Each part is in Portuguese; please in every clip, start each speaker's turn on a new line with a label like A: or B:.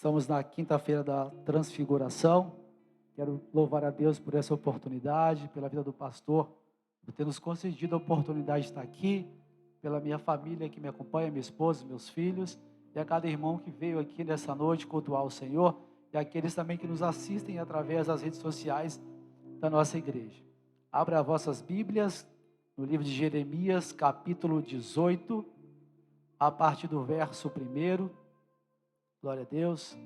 A: Estamos na quinta-feira da Transfiguração. Quero louvar a Deus por essa oportunidade, pela vida do pastor, por ter nos concedido a oportunidade de estar aqui, pela minha família que me acompanha, minha esposa, meus filhos, e a cada irmão que veio aqui nessa noite cultuar o Senhor, e aqueles também que nos assistem através das redes sociais da nossa igreja. Abra as vossas Bíblias no livro de Jeremias, capítulo 18, a partir do verso 1. Glória a Deus.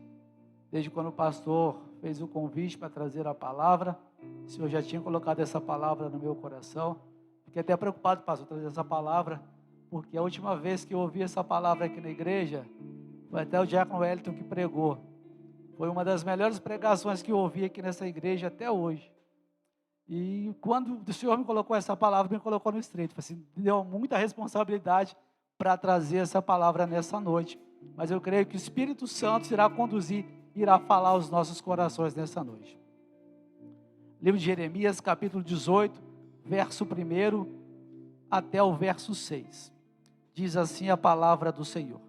A: Desde quando o pastor fez o convite para trazer a palavra, o Senhor já tinha colocado essa palavra no meu coração. Fiquei até preocupado, pastor, trazer essa palavra, porque a última vez que eu ouvi essa palavra aqui na igreja, foi até o diácono Wellington que pregou. Foi uma das melhores pregações que eu ouvi aqui nessa igreja até hoje. E quando o Senhor me colocou essa palavra, me colocou no estreito. Assim, deu muita responsabilidade para trazer essa palavra nessa noite. Mas eu creio que o Espírito Santo irá conduzir, irá falar aos nossos corações nessa noite. Livro de Jeremias, capítulo 18, verso 1 até o verso 6. Diz assim a palavra do Senhor.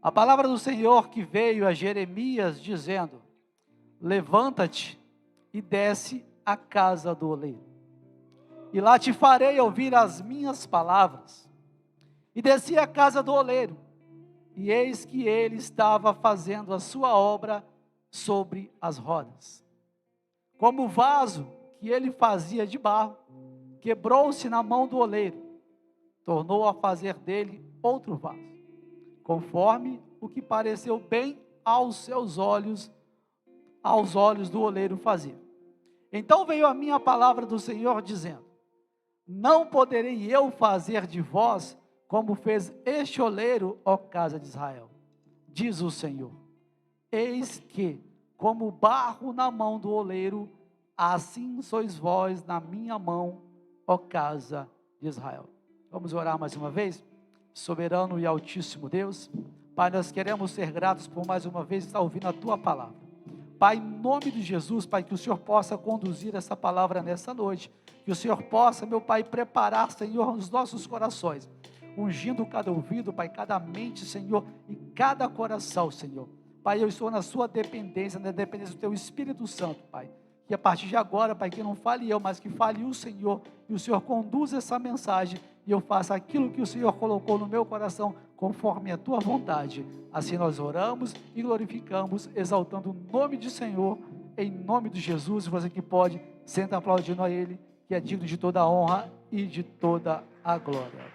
A: A palavra do Senhor que veio a Jeremias dizendo: levanta-te e desce à casa do oleiro, e lá te farei ouvir as minhas palavras. E desci à casa do oleiro, e eis que ele estava fazendo a sua obra sobre as rodas. Como o vaso que ele fazia de barro, quebrou-se na mão do oleiro, tornou a fazer dele outro vaso, conforme o que pareceu bem aos seus olhos, aos olhos do oleiro fazer. Então veio a minha palavra do Senhor dizendo: não poderei eu fazer de vós como fez este oleiro, ó casa de Israel, diz o Senhor. Eis que, como barro na mão do oleiro, assim sois vós na minha mão, ó casa de Israel. Vamos orar mais uma vez? Soberano e altíssimo Deus, Pai, nós queremos ser gratos por mais uma vez estar ouvindo a Tua palavra. Pai, em nome de Jesus, Pai, que o Senhor possa conduzir essa palavra nessa noite, que o Senhor possa, meu Pai, preparar, Senhor, os nossos corações, ungindo cada ouvido, Pai, cada mente, Senhor, e cada coração, Senhor. Pai, eu estou na sua dependência, na dependência do Teu Espírito Santo, Pai, que a partir de agora, Pai, que não fale eu, mas que fale o Senhor, e o Senhor conduza essa mensagem, e eu faça aquilo que o Senhor colocou no meu coração, conforme a Tua vontade. Assim nós oramos e glorificamos, exaltando o nome do Senhor, em nome de Jesus. Você que pode, senta aplaudindo a Ele, que é digno de toda a honra e de toda a glória.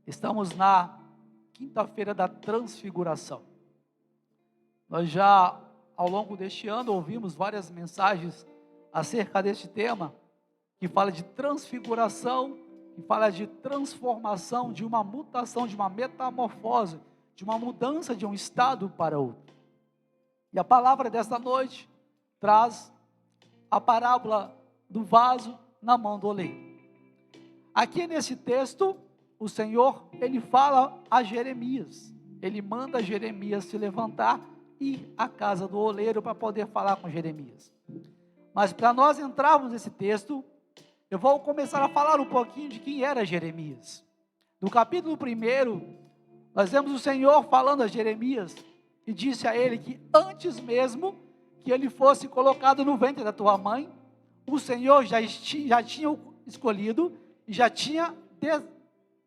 A: Estamos na quinta-feira da Transfiguração. Nós já, ao longo deste ano, ouvimos várias mensagens acerca deste tema, que fala de transfiguração, que fala de transformação, de uma mutação, de uma metamorfose, de uma mudança de um estado para outro. E a palavra desta noite traz a parábola do vaso na mão do oleiro. Aqui nesse texto, o Senhor, Ele fala a Jeremias, Ele manda Jeremias se levantar e ir à casa do oleiro para poder falar com Jeremias. Mas para nós entrarmos nesse texto, eu vou começar a falar um pouquinho de quem era Jeremias. No capítulo 1, nós vemos o Senhor falando a Jeremias e disse a ele que antes mesmo que ele fosse colocado no ventre da tua mãe, o Senhor já tinha escolhido e já tinha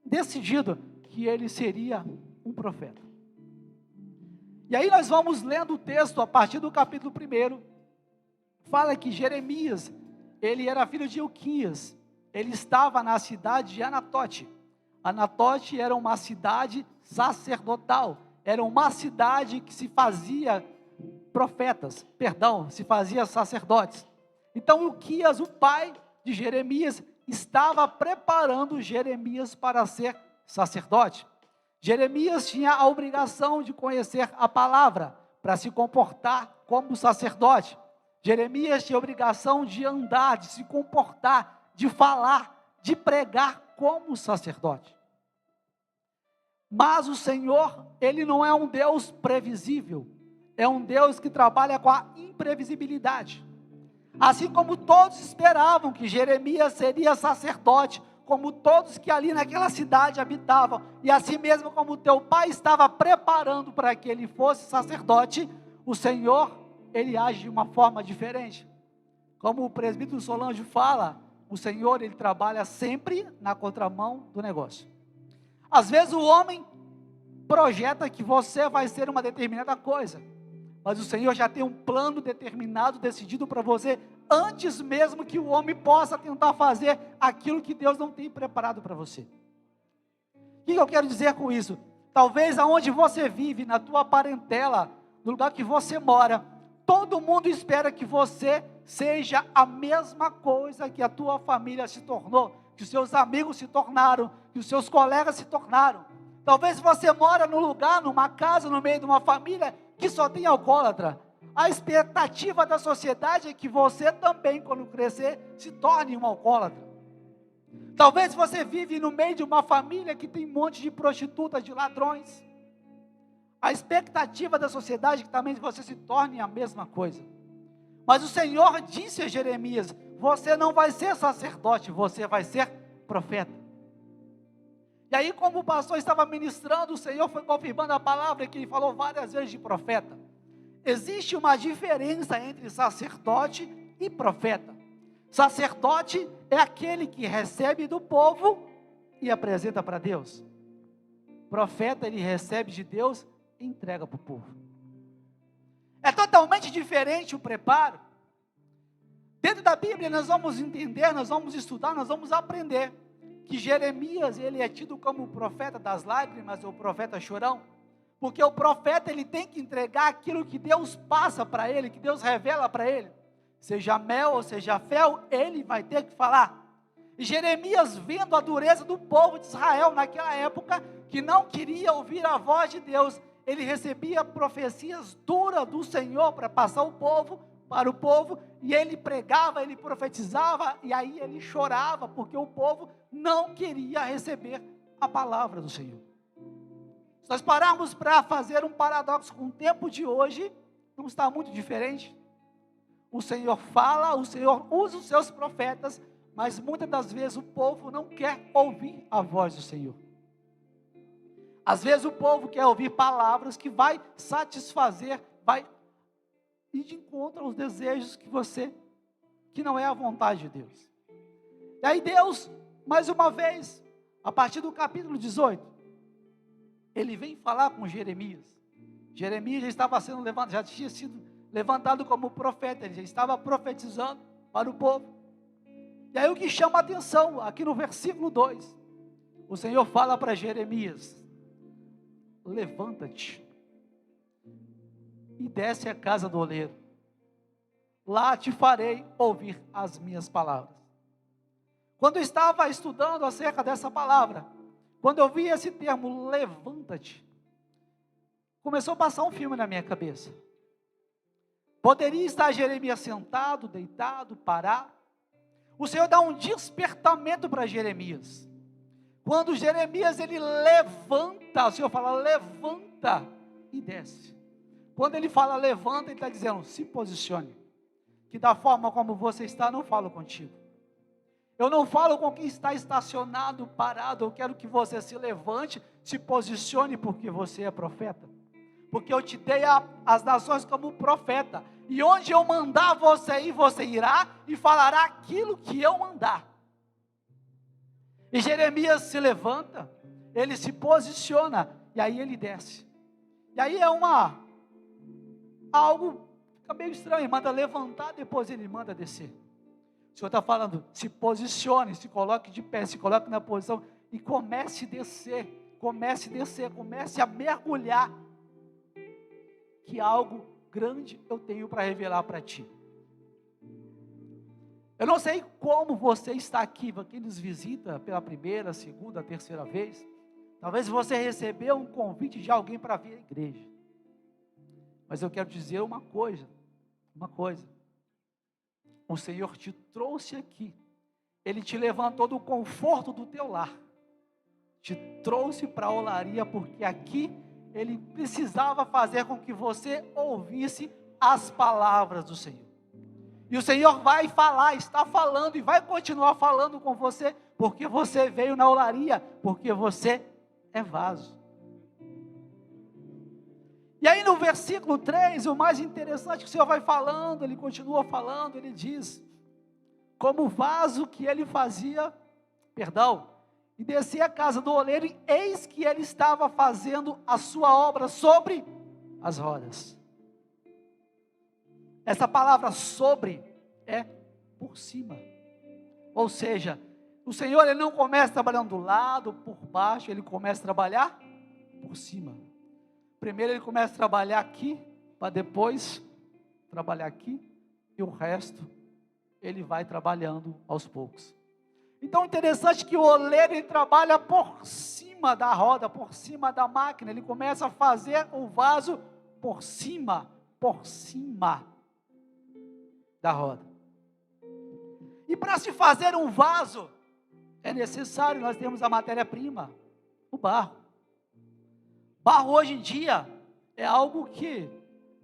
A: decidido que ele seria um profeta. E aí nós vamos lendo o texto a partir do capítulo 1, fala que Jeremias, ele era filho de Ilquias, ele estava na cidade de Anatote. Anatote era uma cidade sacerdotal, era uma cidade que se fazia se fazia sacerdotes. Então Ilquias, o pai de Jeremias, estava preparando Jeremias para ser sacerdote. Jeremias tinha a obrigação de conhecer a palavra, para se comportar como sacerdote. Jeremias tinha a obrigação de andar, de se comportar, de falar, de pregar como sacerdote. Mas o Senhor, Ele não é um Deus previsível, é um Deus que trabalha com a imprevisibilidade. Assim como todos esperavam que Jeremias seria sacerdote, como todos que ali naquela cidade habitavam, e assim mesmo como teu pai estava preparando para que ele fosse sacerdote, o Senhor, ele age de uma forma diferente. Como o presbítero Solange fala, o Senhor, ele trabalha sempre na contramão do negócio. Às vezes o homem projeta que você vai ser uma determinada coisa, mas o Senhor já tem um plano determinado, decidido para você, antes mesmo que o homem possa tentar fazer aquilo que Deus não tem preparado para você. O que eu quero dizer com isso? Talvez aonde você vive, na tua parentela, no lugar que você mora, todo mundo espera que você seja a mesma coisa que a tua família se tornou, que os seus amigos se tornaram, que os seus colegas se tornaram. Talvez você mora num lugar, numa casa, no meio de uma família que só tem alcoólatra. A expectativa da sociedade é que você também, quando crescer, se torne um alcoólatra. Talvez você vive no meio de uma família que tem um monte de prostitutas, de ladrões. A expectativa da sociedade é que também você se torne a mesma coisa. Mas o Senhor disse a Jeremias: você não vai ser sacerdote, você vai ser profeta. E aí, como o pastor estava ministrando, o Senhor foi confirmando a palavra que ele falou várias vezes de profeta. Existe uma diferença entre sacerdote e profeta. Sacerdote é aquele que recebe do povo e apresenta para Deus. Profeta, ele recebe de Deus e entrega para o povo. É totalmente diferente o preparo. Dentro da Bíblia nós vamos entender, nós vamos estudar, nós vamos aprender que Jeremias, ele é tido como o profeta das lágrimas, ou o profeta chorão, porque o profeta, ele tem que entregar aquilo que Deus passa para ele, que Deus revela para ele, seja mel ou seja fel, ele vai ter que falar. E Jeremias, vendo a dureza do povo de Israel naquela época, que não queria ouvir a voz de Deus, ele recebia profecias duras do Senhor para passar para o povo, e ele pregava, ele profetizava, e aí ele chorava, porque o povo não queria receber a palavra do Senhor. Se nós pararmos para fazer um paradoxo com o tempo de hoje, não está muito diferente. O Senhor fala, o Senhor usa os seus profetas, mas muitas das vezes o povo não quer ouvir a voz do Senhor. Às vezes o povo quer ouvir palavras que vai satisfazer, vai ir de encontro aos desejos que não é a vontade de Deus. E aí Deus, mais uma vez, a partir do capítulo 18, ele vem falar com Jeremias. Jeremias já estava sendo levantado, já tinha sido levantado como profeta, ele já estava profetizando para o povo. E aí o que chama a atenção, aqui no versículo 2, o Senhor fala para Jeremias: levanta-te e desce à casa do oleiro, lá te farei ouvir as minhas palavras. Quando eu estava estudando acerca dessa palavra, quando eu vi esse termo, levanta-te, começou a passar um filme na minha cabeça. Poderia estar Jeremias sentado, deitado, parado. O Senhor dá um despertamento para Jeremias. Quando Jeremias, ele levanta, o Senhor fala, levanta e desce. Quando ele fala levanta, ele está dizendo, se posicione, que da forma como você está, não falo contigo. Eu não falo com quem está estacionado, parado. Eu quero que você se levante, se posicione, porque você é profeta. Porque eu te dei as nações como profeta. E onde eu mandar você ir, você irá e falará aquilo que eu mandar. E Jeremias se levanta, ele se posiciona, e aí ele desce. E aí é algo, fica meio estranho, ele manda levantar, depois ele manda descer. O Senhor está falando, se posicione, se coloque de pé, se coloque na posição, e comece a descer, comece a mergulhar, que algo grande eu tenho para revelar para ti. Eu não sei como você está aqui, quem nos visita pela primeira, segunda, terceira vez, talvez você recebeu um convite de alguém para vir à igreja, mas eu quero dizer uma coisa, o Senhor te trouxe aqui, Ele te levantou do conforto do teu lar, te trouxe para a olaria, porque aqui Ele precisava fazer com que você ouvisse as palavras do Senhor. E o Senhor vai falar, está falando e vai continuar falando com você, porque você veio na olaria, porque você é vaso. E aí no versículo 3, o mais interessante que o Senhor vai falando, Ele continua falando, Ele diz, como o vaso que Ele fazia, e descia a casa do oleiro, e eis que ele estava fazendo a sua obra sobre as rodas. Essa palavra sobre é por cima. Ou seja, o Senhor ele não começa trabalhando do lado, por baixo, ele começa a trabalhar por cima. Primeiro ele começa a trabalhar aqui, para depois trabalhar aqui, e o resto ele vai trabalhando aos poucos. Então, interessante que o oleiro, ele trabalha por cima da roda, por cima da máquina. Ele começa a fazer o vaso por cima da roda. E para se fazer um vaso, é necessário, nós temos a matéria-prima, o barro. Barro hoje em dia é algo que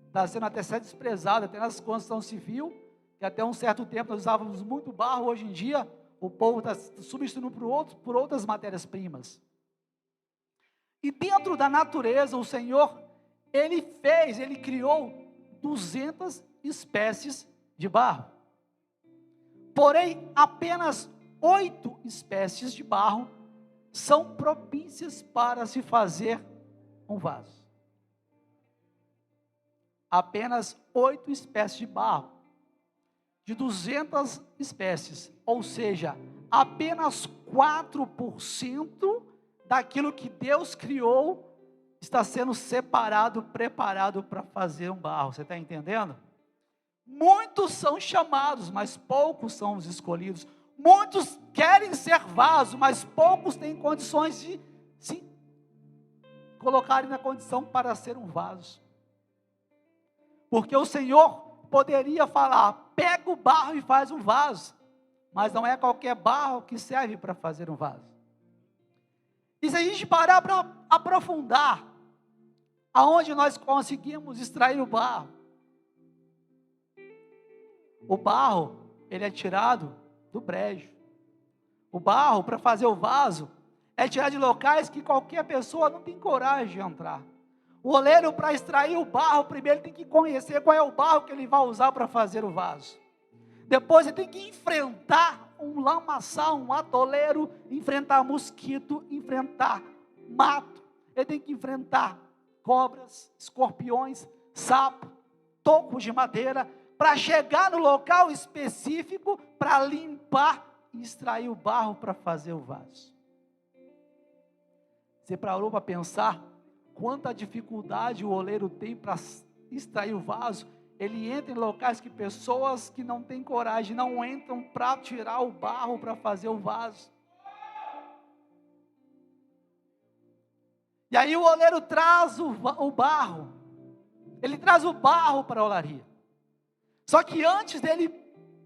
A: está sendo até desprezado, até nas construção civil, que até um certo tempo nós usávamos muito barro, hoje em dia o povo está substituindo por outras matérias-primas. E dentro da natureza, o Senhor, Ele criou 200 espécies de barro. Porém, apenas 8 espécies de barro são propícias para se fazer um vaso. Apenas 8 espécies de barro. De 200 espécies, ou seja, apenas 4% daquilo que Deus criou está sendo separado, preparado para fazer um barro. Você está entendendo? Muitos são chamados, mas poucos são os escolhidos. Muitos querem ser vaso, mas poucos têm condições de se colocarem na condição para ser um vaso. Porque o Senhor poderia falar, pega o barro e faz um vaso, mas não é qualquer barro que serve para fazer um vaso. E se a gente parar para aprofundar, aonde nós conseguimos extrair o barro, ele é tirado do brejo. O barro, para fazer o vaso, é tirado de locais que qualquer pessoa não tem coragem de entrar. O oleiro, para extrair o barro, primeiro tem que conhecer qual é o barro que ele vai usar para fazer o vaso. Depois ele tem que enfrentar um lamaçal, um atoleiro, enfrentar mosquito, enfrentar mato. Ele tem que enfrentar cobras, escorpiões, sapo, tocos de madeira, para chegar no local específico, para limpar e extrair o barro para fazer o vaso. Você parou para pensar quanta dificuldade o oleiro tem para extrair o vaso? Ele entra em locais que pessoas que não têm coragem não entram para tirar o barro para fazer o vaso. E aí o oleiro traz o barro, ele traz o barro para a olaria. Só que antes dele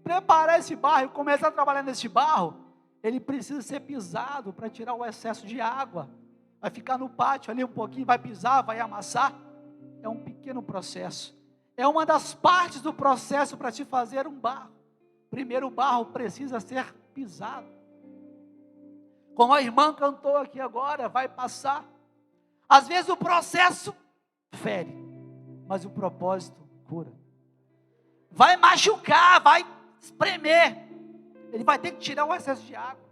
A: preparar esse barro e começar a trabalhar nesse barro, ele precisa ser pisado para tirar o excesso de água. Vai ficar no pátio ali um pouquinho, vai pisar, vai amassar. É um pequeno processo. É uma das partes do processo para te fazer um barro. Primeiro o barro precisa ser pisado. Como a irmã cantou aqui agora, vai passar. Às vezes o processo fere, mas o propósito cura. Vai machucar, vai espremer. Ele vai ter que tirar o excesso de água.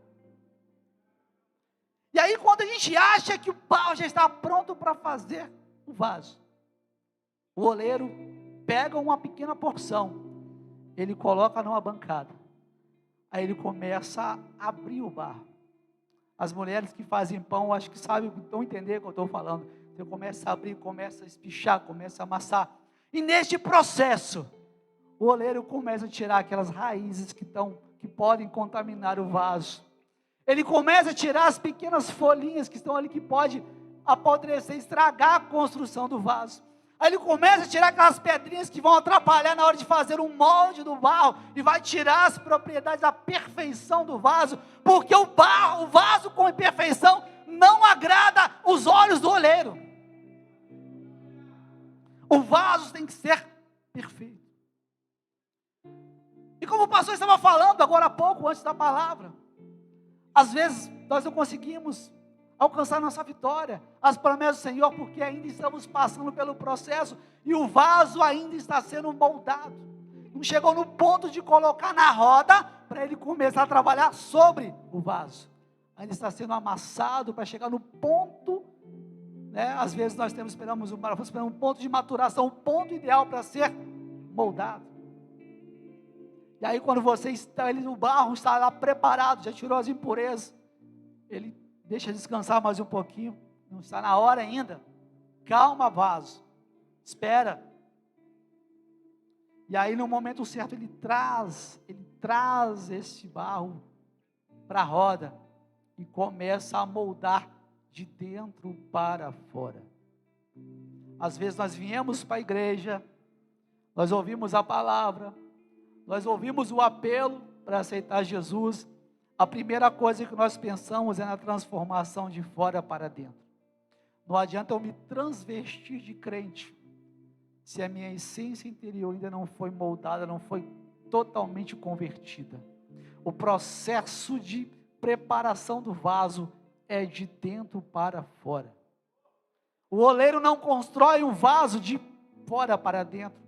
A: E aí quando a gente acha que o barro já está pronto para fazer o vaso, o oleiro pega uma pequena porção, ele coloca numa bancada, aí ele começa a abrir o barro. As mulheres que fazem pão, acho que sabem, estão entendendo o que eu estou falando. Você começa a abrir, começa a espichar, começa a amassar, e neste processo, o oleiro começa a tirar aquelas raízes que podem contaminar o vaso. Ele começa a tirar as pequenas folhinhas que estão ali, que pode apodrecer, estragar a construção do vaso. Aí ele começa a tirar aquelas pedrinhas que vão atrapalhar na hora de fazer um molde do barro, e vai tirar as propriedades, a perfeição do vaso, porque o vaso com imperfeição não agrada os olhos do oleiro. O vaso tem que ser perfeito. E como o pastor estava falando agora há pouco, antes da palavra, Às vezes nós não conseguimos alcançar nossa vitória, as promessas do Senhor, porque ainda estamos passando pelo processo e o vaso ainda está sendo moldado. Não chegou no ponto de colocar na roda para ele começar a trabalhar sobre o vaso. Ainda está sendo amassado para chegar no ponto, né? Às vezes nós esperamos um ponto de maturação, um ponto ideal para ser moldado. E aí quando você está ali no barro, está lá preparado, já tirou as impurezas, ele deixa descansar mais um pouquinho, não está na hora ainda. Calma, vaso, espera. E aí no momento certo ele traz esse barro para a roda e começa a moldar de dentro para fora. Às vezes nós viemos para a igreja, nós ouvimos a palavra, nós ouvimos o apelo para aceitar Jesus. A primeira coisa que nós pensamos é na transformação de fora para dentro. Não adianta eu me transvestir de crente, se a minha essência interior ainda não foi moldada, não foi totalmente convertida. O processo de preparação do vaso é de dentro para fora. O oleiro não constrói um vaso de fora para dentro,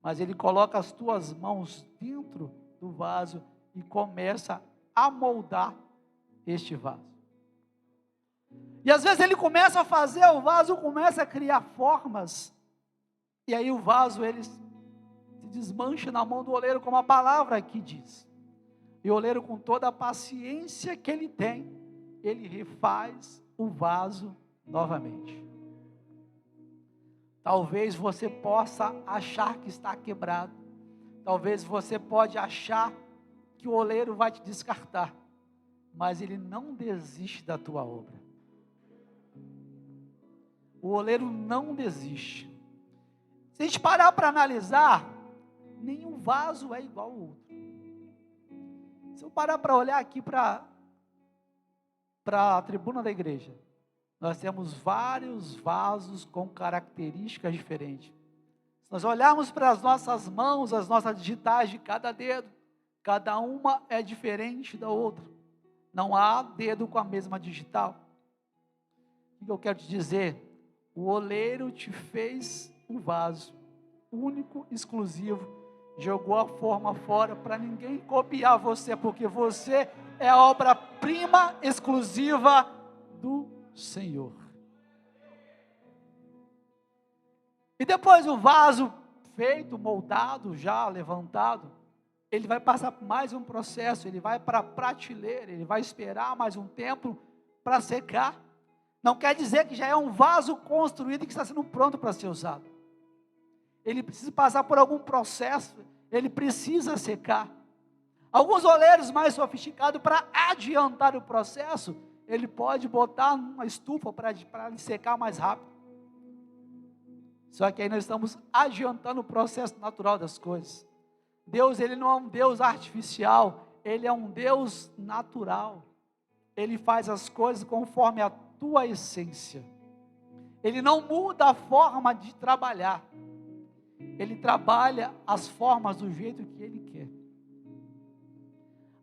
A: mas ele coloca as tuas mãos dentro do vaso e começa a moldar este vaso. E às vezes ele começa a fazer, o vaso começa a criar formas, e aí o vaso ele se desmancha na mão do oleiro, como a palavra aqui diz. E o oleiro, com toda a paciência que ele tem, ele refaz o vaso novamente. Talvez você possa achar que está quebrado, talvez você pode achar que o oleiro vai te descartar, mas ele não desiste da tua obra. O oleiro não desiste. Se a gente parar para analisar, nenhum vaso é igual ao outro. Se eu parar para olhar aqui para a tribuna da igreja, nós temos vários vasos com características diferentes. Se nós olharmos para as nossas mãos, as nossas digitais de cada dedo, cada uma é diferente da outra. Não há dedo com a mesma digital. O que eu quero te dizer? O oleiro te fez um vaso único, exclusivo, jogou a forma fora para ninguém copiar você, porque você é a obra-prima exclusiva do Senhor. E depois o vaso feito, moldado, já levantado, ele vai passar por mais um processo, ele vai para a prateleira, ele vai esperar mais um tempo para secar. Não quer dizer que já é um vaso construído e que está sendo pronto para ser usado. Ele precisa passar por algum processo, ele precisa secar. Alguns oleiros mais sofisticados, para adiantar o processo, ele pode botar numa estufa para ele secar mais rápido. Só que aí nós estamos adiantando o processo natural das coisas. Deus, ele não é um Deus artificial, ele é um Deus natural. Ele faz as coisas conforme a tua essência. Ele não muda a forma de trabalhar. Ele trabalha as formas do jeito que ele quer.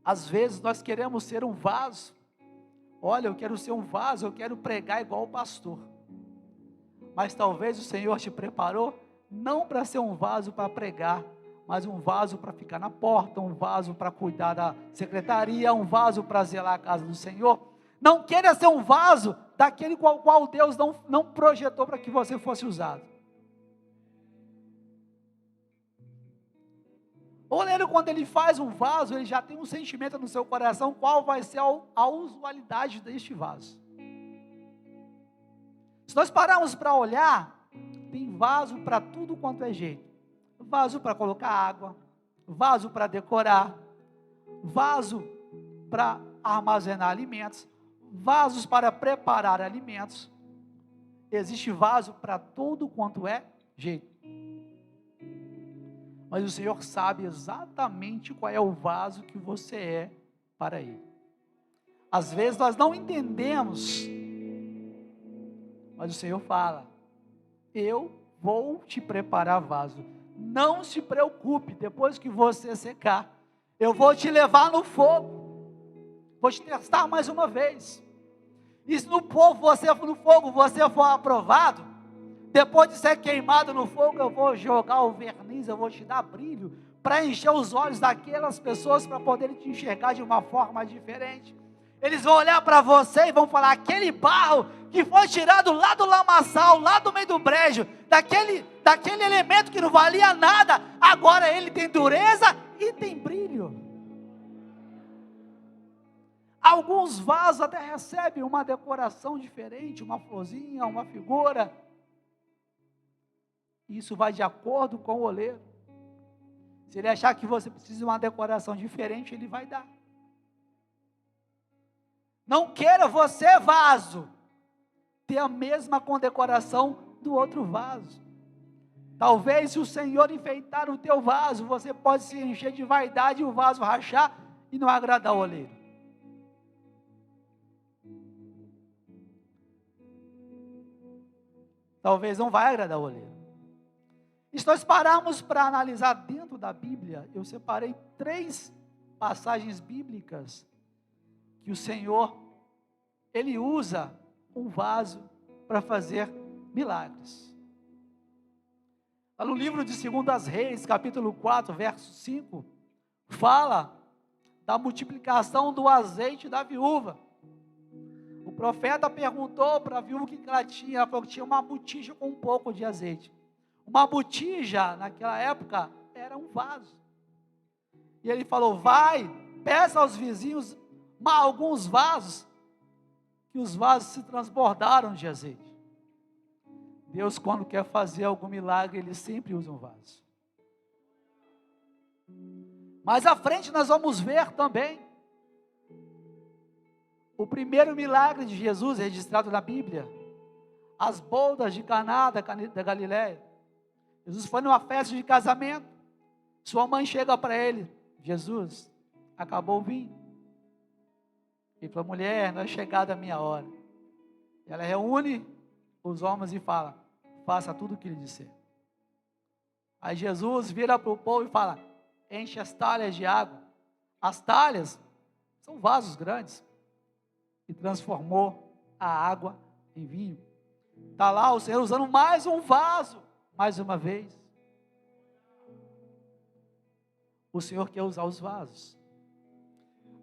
A: Às vezes nós queremos ser um vaso. Olha, eu quero ser um vaso, eu quero pregar igual o pastor. Mas talvez o Senhor te preparou não para ser um vaso para pregar, mas um vaso para ficar na porta, um vaso para cuidar da secretaria, um vaso para zelar a casa do Senhor. Não queira ser um vaso daquele qual Deus não projetou para que você fosse usado. O oleiro, quando ele faz um vaso, ele já tem um sentimento no seu coração, qual vai ser a usualidade deste vaso. Se nós pararmos para olhar, tem vaso para tudo quanto é jeito. Vaso para colocar água, vaso para decorar, vaso para armazenar alimentos, vasos para preparar alimentos. Existe vaso para tudo quanto é jeito. Mas o Senhor sabe exatamente qual é o vaso que você é para Ele. Às vezes nós não entendemos, mas o Senhor fala: eu vou te preparar vaso. Não se preocupe, depois que você secar, eu vou te levar no fogo. Vou te testar mais uma vez. E se no fogo você for aprovado, depois de ser queimado no fogo, eu vou jogar o verniz, eu vou te dar brilho, para encher os olhos daquelas pessoas, para poderem te enxergar de uma forma diferente. Eles vão olhar para você e vão falar: aquele barro que foi tirado lá do lamaçal, lá do meio do brejo, daquele elemento que não valia nada, agora ele tem dureza e tem brilho. Alguns vasos até recebem uma decoração diferente, uma florzinha, uma figura. Isso vai de acordo com o oleiro. Se ele achar que você precisa de uma decoração diferente, ele vai dar. Não queira você, vaso, ter a mesma condecoração do outro vaso. Talvez, se o Senhor enfeitar o teu vaso, você pode se encher de vaidade e o vaso rachar e não agradar o oleiro. Talvez não vai agradar o oleiro. E se nós pararmos para analisar dentro da Bíblia, eu separei 3 passagens bíblicas que o Senhor, Ele usa um vaso para fazer milagres. Lá no livro de 2 Reis, capítulo 4, verso 5, fala da multiplicação do azeite da viúva. O profeta perguntou para a viúva o que ela tinha. Ela falou que tinha uma botija com um pouco de azeite. Uma botija, naquela época, era um vaso. E ele falou: vai, peça aos vizinhos alguns vasos, que os vasos se transbordaram de azeite. Deus, quando quer fazer algum milagre, Ele sempre usa um vaso. Mais à frente nós vamos ver também o primeiro milagre de Jesus registrado na Bíblia. As bodas de Caná da Galileia. Jesus foi numa festa de casamento. Sua mãe chega para ele: Jesus, acabou o vinho. Ele falou: mulher, não é chegada a minha hora. Ela reúne os homens e fala: faça tudo o que ele disser. Aí Jesus vira para o povo e fala: enche as talhas de água. As talhas são vasos grandes. E transformou a água em vinho. Está lá o Senhor usando mais um vaso, mais uma vez. O Senhor quer usar os vasos.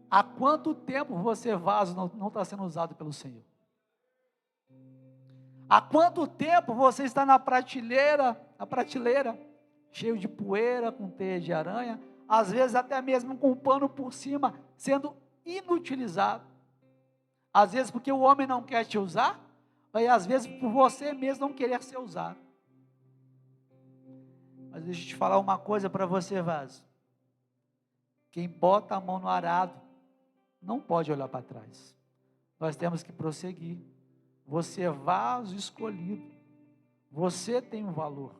A: Há quanto tempo você, vaso, não está sendo usado pelo Senhor? Há quanto tempo você está na prateleira, cheio de poeira, com teia de aranha, às vezes até mesmo com um pano por cima, sendo inutilizado? Às vezes porque o homem não quer te usar, e às vezes por você mesmo não querer ser usado. Mas deixa eu te falar uma coisa para você, vaso. Quem bota a mão no arado, não pode olhar para trás. Nós temos que prosseguir. Você é vaso escolhido. Você tem um valor.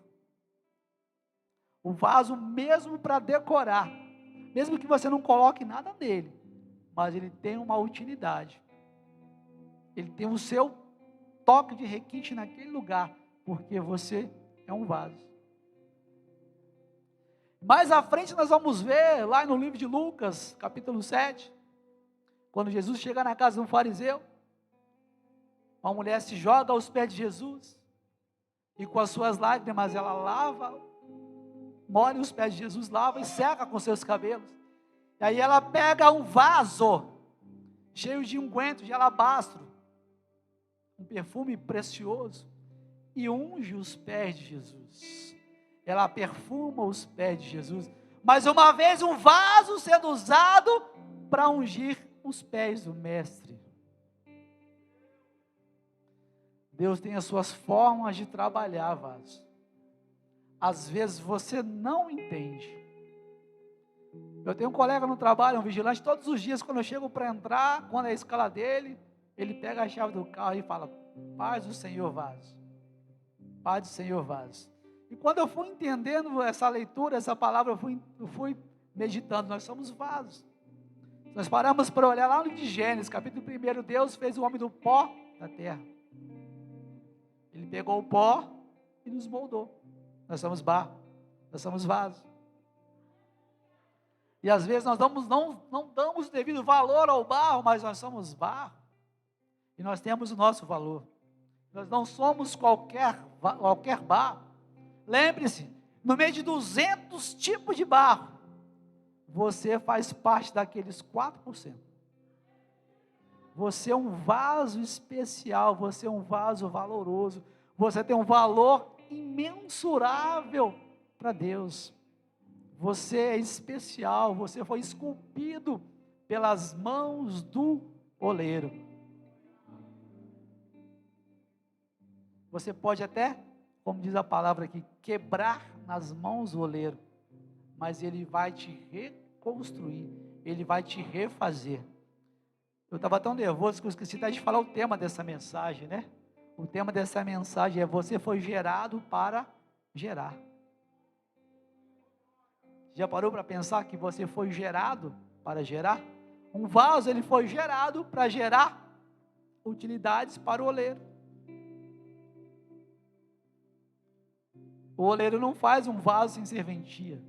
A: O vaso, mesmo para decorar, mesmo que você não coloque nada nele, mas ele tem uma utilidade. Ele tem o seu toque de requinte naquele lugar, porque você é um vaso. Mais à frente nós vamos ver, lá no livro de Lucas, capítulo 7, quando Jesus chega na casa de um fariseu, uma mulher se joga aos pés de Jesus, e com as suas lágrimas ela lava, molha os pés de Jesus, lava e seca com seus cabelos. E aí ela pega um vaso, cheio de unguento de alabastro, um perfume precioso, e unge os pés de Jesus. Ela perfuma os pés de Jesus. Mais uma vez, um vaso sendo usado para ungir os pés do Mestre. Deus tem as suas formas de trabalhar, vaso. Às vezes você não entende. Eu tenho um colega no trabalho, um vigilante, todos os dias quando eu chego para entrar, quando é a escala dele, ele pega a chave do carro e fala: paz do Senhor, vaso. Paz do Senhor, vaso. E quando eu fui entendendo essa leitura, essa palavra, eu fui meditando. Nós somos vasos. Nós paramos para olhar lá no de Gênesis, capítulo 1, Deus fez o homem do pó da terra. Ele pegou o pó e nos moldou. Nós somos barro, nós somos vasos. E às vezes nós não damos o devido valor ao barro, mas nós somos barro. E nós temos o nosso valor. Nós não somos qualquer barro. Lembre-se, no meio de 200 tipos de barro, você faz parte daqueles 4%. Você é um vaso especial, você é um vaso valoroso, você tem um valor imensurável para Deus. Você é especial, você foi esculpido pelas mãos do oleiro. Você pode até, como diz a palavra aqui, quebrar nas mãos do oleiro, mas ele vai te reconstruir, ele vai te refazer. Eu estava tão nervoso que eu esqueci até de falar o tema dessa mensagem, né? O tema dessa mensagem é: você foi gerado para gerar. Já parou para pensar que você foi gerado para gerar? Um vaso, ele foi gerado para gerar utilidades para o oleiro. O oleiro não faz um vaso sem serventia.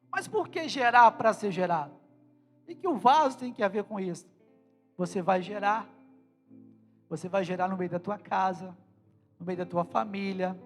A: Mas por que gerar para ser gerado? E que o vaso tem que a ver com isso? Você vai gerar no meio da tua casa, no meio da tua família,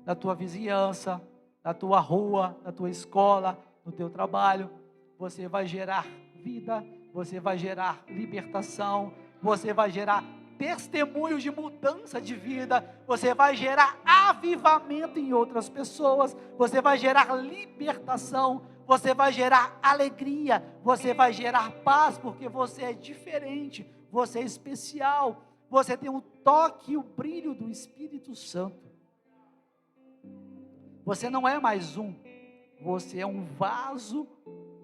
A: da tua vizinhança, da tua rua, da tua escola, no teu trabalho. Você vai gerar vida, você vai gerar libertação, você vai gerar testemunhos de mudança de vida, você vai gerar avivamento em outras pessoas, você vai gerar libertação, você vai gerar alegria, você vai gerar paz, porque você é diferente, você é especial, você tem o toque e o brilho do Espírito Santo. Você não é mais um, você é um vaso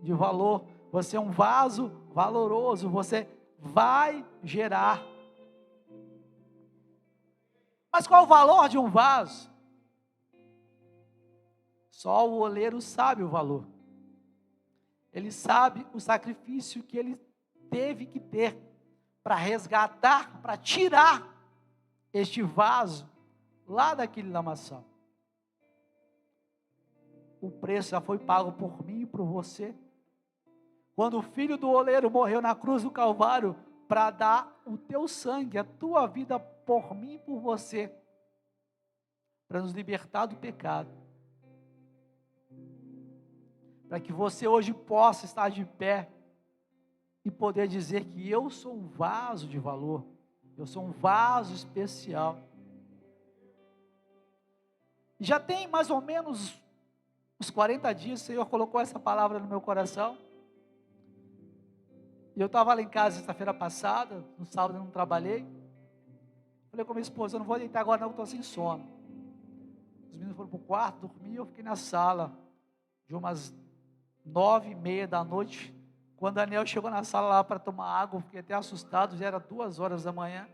A: de valor, você é um vaso valoroso, você vai gerar. Mas qual o valor de um vaso? Só o oleiro sabe o valor. Ele sabe o sacrifício que ele teve que ter para resgatar, para tirar este vaso lá daquele lamaçal. O preço já foi pago por mim e por você. Quando o filho do oleiro morreu na cruz do Calvário para dar o teu sangue, a tua vida por mim e por você, para nos libertar do pecado, para que você hoje possa estar de pé e poder dizer que eu sou um vaso de valor, eu sou um vaso especial. Já tem mais ou menos uns 40 dias, o Senhor colocou essa palavra no meu coração. E eu estava lá em casa sexta-feira passada, no sábado eu não trabalhei. Falei com a minha esposa: eu não vou deitar agora não, estou sem sono. Os meninos foram para o quarto, dormir, eu fiquei na sala, de umas 9h30 da noite. Quando o Daniel chegou na sala lá para tomar água, eu fiquei até assustado, já era 2h da manhã.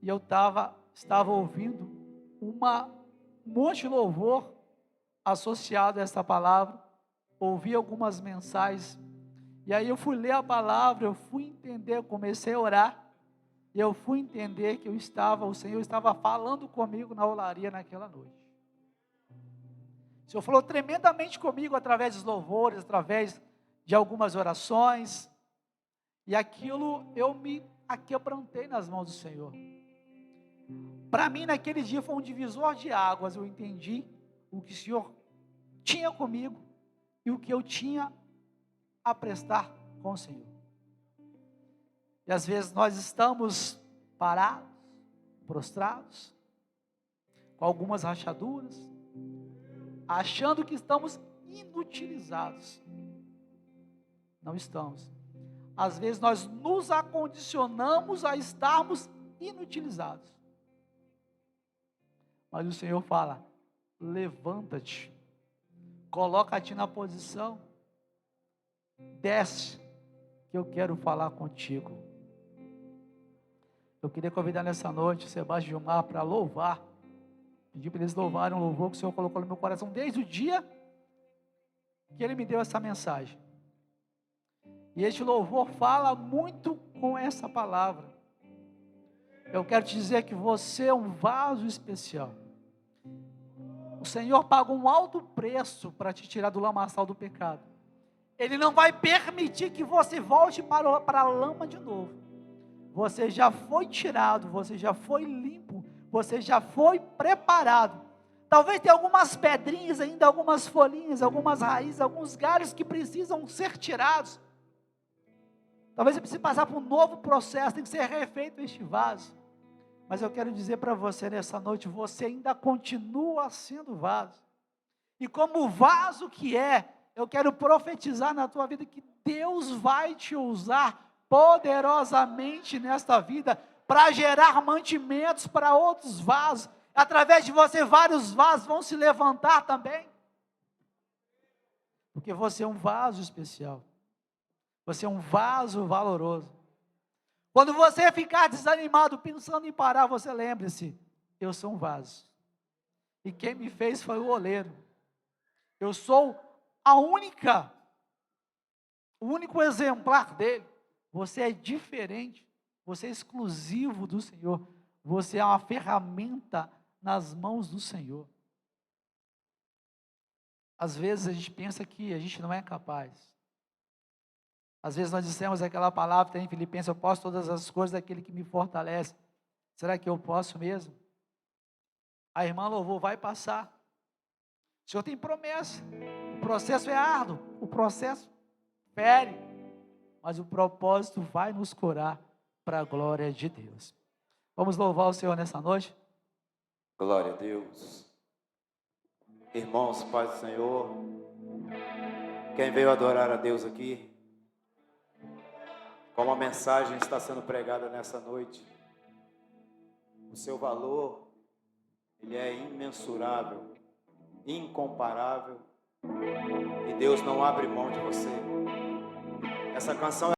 A: E eu estava ouvindo um monte de louvor associado a essa palavra. Ouvi algumas mensagens. E aí eu fui ler a palavra, eu fui entender, eu comecei a orar. E eu fui entender que o Senhor estava falando comigo na olaria naquela noite. O Senhor falou tremendamente comigo através dos louvores, através de algumas orações. E aquilo eu me aquebrantei nas mãos do Senhor. Para mim naquele dia foi um divisor de águas. Eu entendi o que o Senhor tinha comigo e o que eu tinha a prestar com o Senhor. E às vezes nós estamos parados, prostrados, com algumas rachaduras, achando que estamos inutilizados. Não estamos. Às vezes nós nos acondicionamos a estarmos inutilizados. Mas o Senhor fala: levanta-te, coloca-te na posição, desce, que eu quero falar contigo. Eu queria convidar nessa noite o Sebastião e o Gilmar para louvar, pedir para eles louvarem um louvor que o Senhor colocou no meu coração desde o dia que Ele me deu essa mensagem. E este louvor fala muito com essa palavra. Eu quero te dizer que você é um vaso especial. o Senhor paga um alto preço para te tirar do lamaçal do pecado. Ele não vai permitir que você volte para a lama de novo. Você já foi tirado, você já foi limpo, você já foi preparado. Talvez tenha algumas pedrinhas ainda, algumas folhinhas, algumas raízes, alguns galhos que precisam ser tirados. Talvez você precise passar por um novo processo, tem que ser refeito este vaso. Mas eu quero dizer para você nessa noite, você ainda continua sendo vaso. E como vaso que é, eu quero profetizar na tua vida que Deus vai te usar poderosamente nesta vida para gerar mantimentos para outros vasos. Através de você, vários vasos vão se levantar também. Porque você é um vaso especial. Você é um vaso valoroso. Quando você ficar desanimado, pensando em parar, você lembre-se, eu sou um vaso. E quem me fez foi o oleiro. Eu sou o único exemplar dele. Você é diferente, você é exclusivo do Senhor. Você é uma ferramenta nas mãos do Senhor. Às vezes a gente pensa que a gente não é capaz. Às vezes nós dissemos aquela palavra, tem em Filipenses, eu posso todas as coisas daquele que me fortalece. Será que eu posso mesmo? A irmã louvou, vai passar. O Senhor tem promessa. O processo é árduo, o processo fere, mas o propósito vai nos curar para a glória de Deus. Vamos louvar o Senhor nessa noite?
B: Glória a Deus. Irmãos, paz do Senhor. Quem veio adorar a Deus aqui? Como a mensagem está sendo pregada nessa noite, o seu valor, ele é imensurável, incomparável, e Deus não abre mão de você. Essa canção